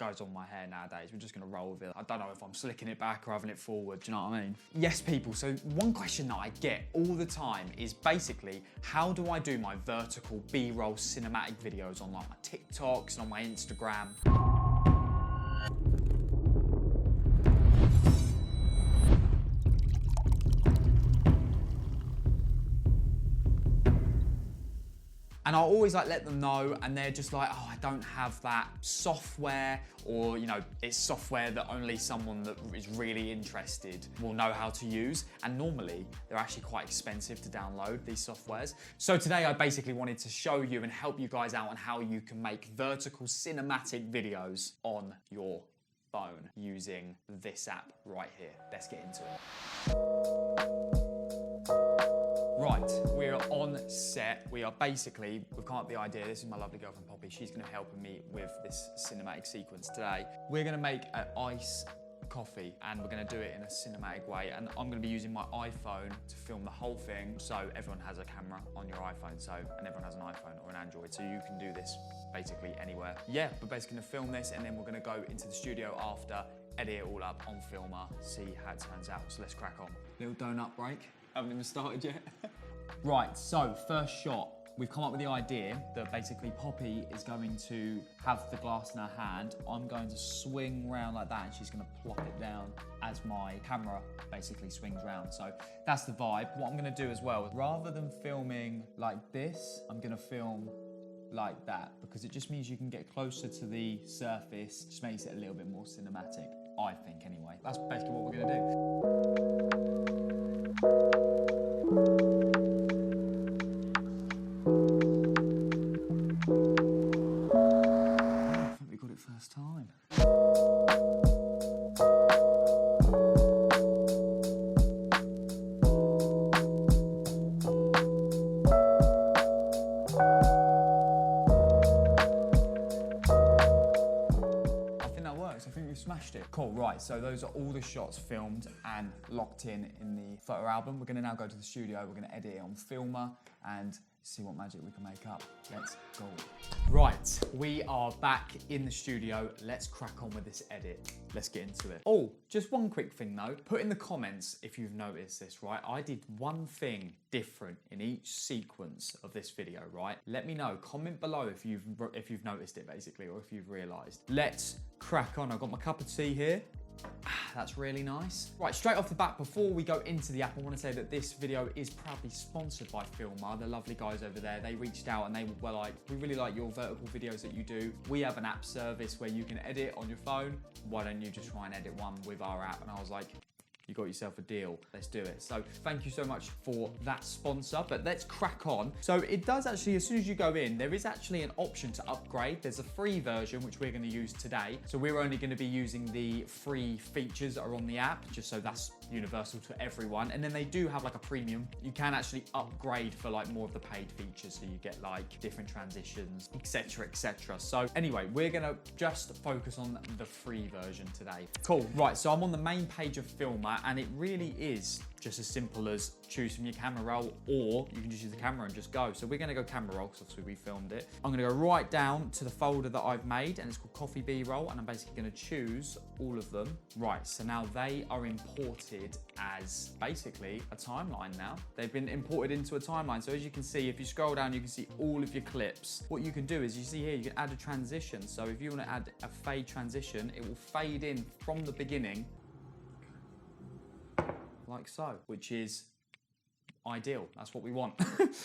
goes on my hair nowadays. We're just gonna roll with it. I don't know if I'm slicking it back or having it forward, do you know what I mean? Yes, people, so one question that I get all the time is basically, how do I do my vertical B-roll cinematic videos on like my TikToks and on my Instagram? And I always like let them know, and they're just like, oh, I don't have that software, or you know, it's software that only someone that is really interested will know how to use. And normally they're actually quite expensive to download, these softwares. So today I basically wanted to show you and help you guys out on how you can make vertical cinematic videos on your phone using this app right here. Let's get into it. Right, we're on set. We are basically, we've come up with the idea. This is my lovely girlfriend Poppy. She's gonna help me with this cinematic sequence today. We're gonna make an iced coffee and we're gonna do it in a cinematic way. And I'm gonna be using my iPhone to film the whole thing. So everyone has a camera on your iPhone, and everyone has an iPhone or an Android. So you can do this basically anywhere. Yeah, we're basically gonna film this and then we're gonna go into the studio after, edit it all up on Filmer, see how it turns out. So let's crack on. Little donut break. Haven't even started yet. Right, so first shot. We've come up with the idea that basically Poppy is going to have the glass in her hand. I'm going to swing round like that and she's gonna plop it down as my camera basically swings round. So that's the vibe. What I'm gonna do as well, rather than filming like this, I'm gonna film like that because it just means you can get closer to the surface, just makes it a little bit more cinematic, I think anyway. That's basically what we're gonna do. I think we got it first time. I think we've smashed it. Cool, right, so those are all the shots filmed and locked in the photo album. We're gonna now go to the studio, we're gonna edit it on Filmer and see what magic we can make up. Let's go. Right, we are back in the studio. Let's crack on with this edit. Let's get into it. Oh, just one quick thing though. Put in the comments if you've noticed this, right? I did one thing different in each sequence of this video, right? Let me know, comment below if you've noticed it basically, or if you've realized. Let's crack on. I've got my cup of tea here. That's really nice. Right, straight off the bat, before we go into the app, I want to say that this video is proudly sponsored by Filmer. The lovely guys over there, they reached out and they were like, we really like your vertical videos that you do. We have an app service where you can edit on your phone. Why don't you just try and edit one with our app? And I was like, you got yourself a deal. Let's do it. So thank you so much for that sponsor, but let's crack on. So it does actually, as soon as you go in, there is actually an option to upgrade. There's a free version, which we're gonna use today. So we're only gonna be using the free features that are on the app, just so that's universal to everyone. And then they do have like a premium. You can actually upgrade for like more of the paid features. So you get like different transitions, etc., etc. So anyway, we're gonna just focus on the free version today. Cool, right, so I'm on the main page of Filmer, and it really is just as simple as choose from your camera roll, or you can just use the camera and just go. So we're gonna go camera roll because obviously we filmed it. I'm gonna go right down to the folder that I've made, and it's called Coffee B-roll, and I'm basically gonna choose all of them. Right, so now they are imported as basically a timeline now. They've been imported into a timeline. So as you can see, if you scroll down, you can see all of your clips. What you can do is, you see here, you can add a transition. So if you wanna add a fade transition, it will fade in from the beginning like so, which is ideal. That's what we want.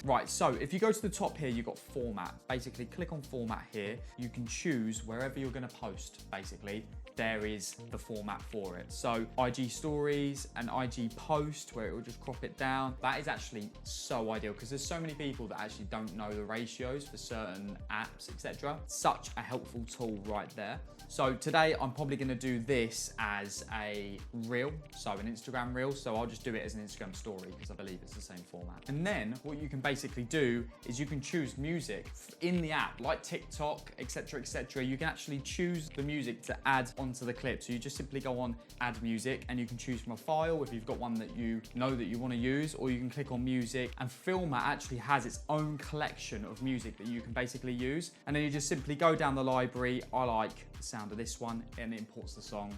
Right, so if you go to the top here, you've got format. Basically, click on format here. You can choose wherever you're gonna post, basically. There is the format for it. So IG stories and IG post, where it will just crop it down. That is actually so ideal because there's so many people that actually don't know the ratios for certain apps, etc. Such a helpful tool right there. So today I'm probably gonna do this as a reel, so an Instagram reel. So I'll just do it as an Instagram story because I believe it's the same format. And then what you can basically do is you can choose music in the app, like TikTok, etc., etc. You can actually choose the music to add onto the clip. So you just simply go on add music, and you can choose from a file if you've got one that you know that you want to use, or you can click on music, and Filmer actually has its own collection of music that you can basically use. And then you just simply go down the library. I like the sound of this one, and it imports the song.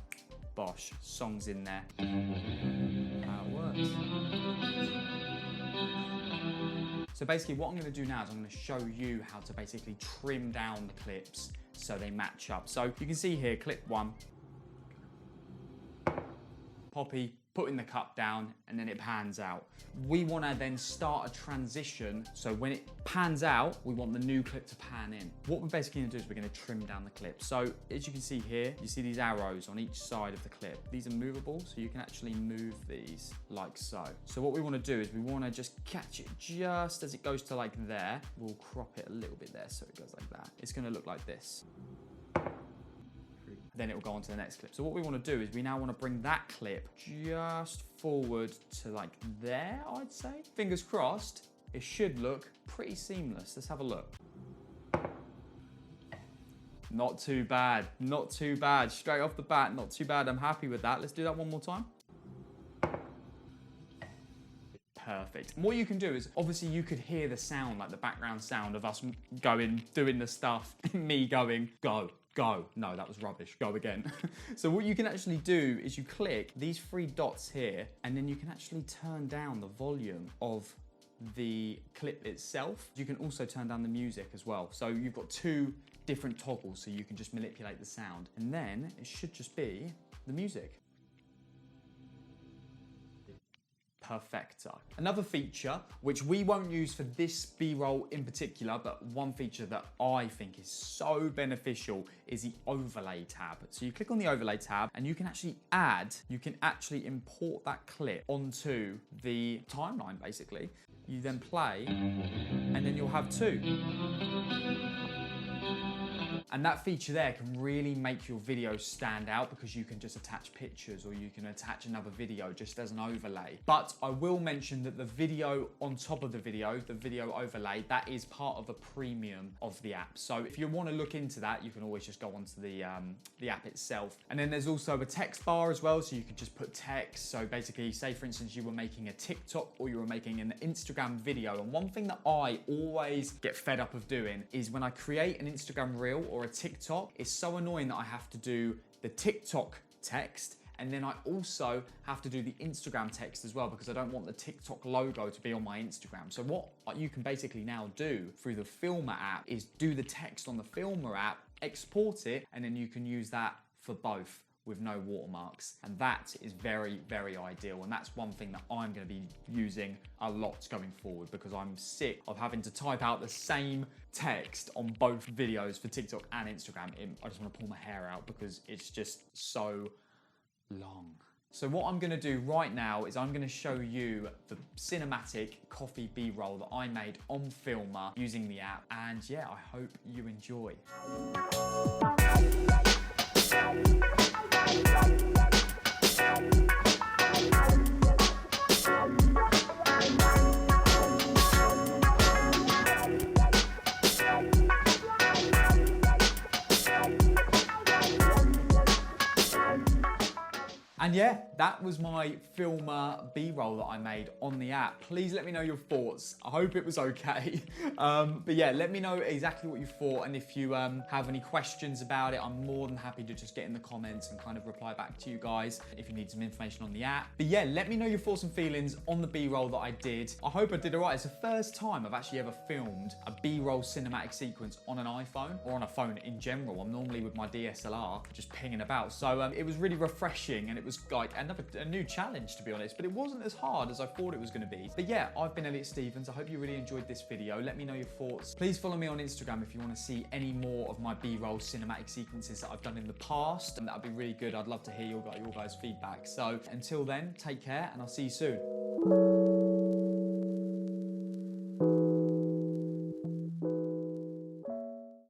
Bosh, song's in there. How it works. So basically what I'm going to do now is I'm going to show you how to basically trim down the clips so they match up. So you can see here, clip 1, Poppy putting the cup down, and then it pans out. We want to then start a transition, so when it pans out, we want the new clip to pan in. What we're basically going to do is we're going to trim down the clip. So as you can see here, you see these arrows on each side of the clip. These are movable, so you can actually move these like so. So what we want to do is we want to just catch it just as it goes to like there. We'll crop it a little bit there so it goes like that. It's going to look like this. Then it will go on to the next clip. So what we want to do is we now want to bring that clip just forward to like there, I'd say. Fingers crossed, it should look pretty seamless. Let's have a look. Not too bad, not too bad. Straight off the bat, not too bad. I'm happy with that. Let's do that one more time. Perfect. And what you can do is, obviously you could hear the sound, like the background sound of us going, doing the stuff, me going, go. Go. No, that was rubbish. Go again. So what you can actually do is you click these 3 dots here, and then you can actually turn down the volume of the clip itself. You can also turn down the music as well. So you've got 2 different toggles, so you can just manipulate the sound. And then it should just be the music. Perfecto. Another feature, which we won't use for this B-roll in particular, but one feature that I think is so beneficial is the overlay tab. So you click on the overlay tab and you can actually import that clip onto the timeline basically. You then play and then you'll have 2. And that feature there can really make your video stand out because you can just attach pictures or you can attach another video just as an overlay. But I will mention that the video on top of the video overlay, that is part of the premium of the app. So if you want to look into that, you can always just go onto the app itself. And then there's also a text bar as well, so you can just put text. So basically, say for instance, you were making a TikTok or you were making an Instagram video. And one thing that I always get fed up of doing is when I create an Instagram reel or a TikTok, it's so annoying that I have to do the TikTok text and then I also have to do the Instagram text as well because I don't want the TikTok logo to be on my Instagram. So what you can basically now do through the Filmer app is do the text on the Filmer app, export it, and then you can use that for both with no watermarks. And that is very, very ideal. And that's one thing that I'm gonna be using a lot going forward because I'm sick of having to type out the same text on both videos for TikTok and Instagram. I just wanna pull my hair out because it's just so long. So what I'm gonna do right now is I'm gonna show you the cinematic coffee B-roll that I made on Filmer using the app. And yeah, I hope you enjoy. And yeah, that was my Filmer B-roll that I made on the app. Please let me know your thoughts. I hope it was okay. But yeah, let me know exactly what you thought. And if you have any questions about it, I'm more than happy to just get in the comments and kind of reply back to you guys if you need some information on the app. But yeah, let me know your thoughts and feelings on the B-roll that I did. I hope I did all right. It's the first time I've actually ever filmed a B-roll cinematic sequence on an iPhone or on a phone in general. I'm normally with my DSLR just pinging about. So it was really refreshing and it was like a new challenge, to be honest, but it wasn't as hard as I thought it was going to be. But yeah, I've been Elliot Stevens. I hope you really enjoyed this video. Let me know your thoughts. Please follow me on Instagram if you want to see any more of my B-roll cinematic sequences that I've done in the past, and that'd be really good. I'd love to hear your guys' feedback. So until then, take care and I'll see you soon.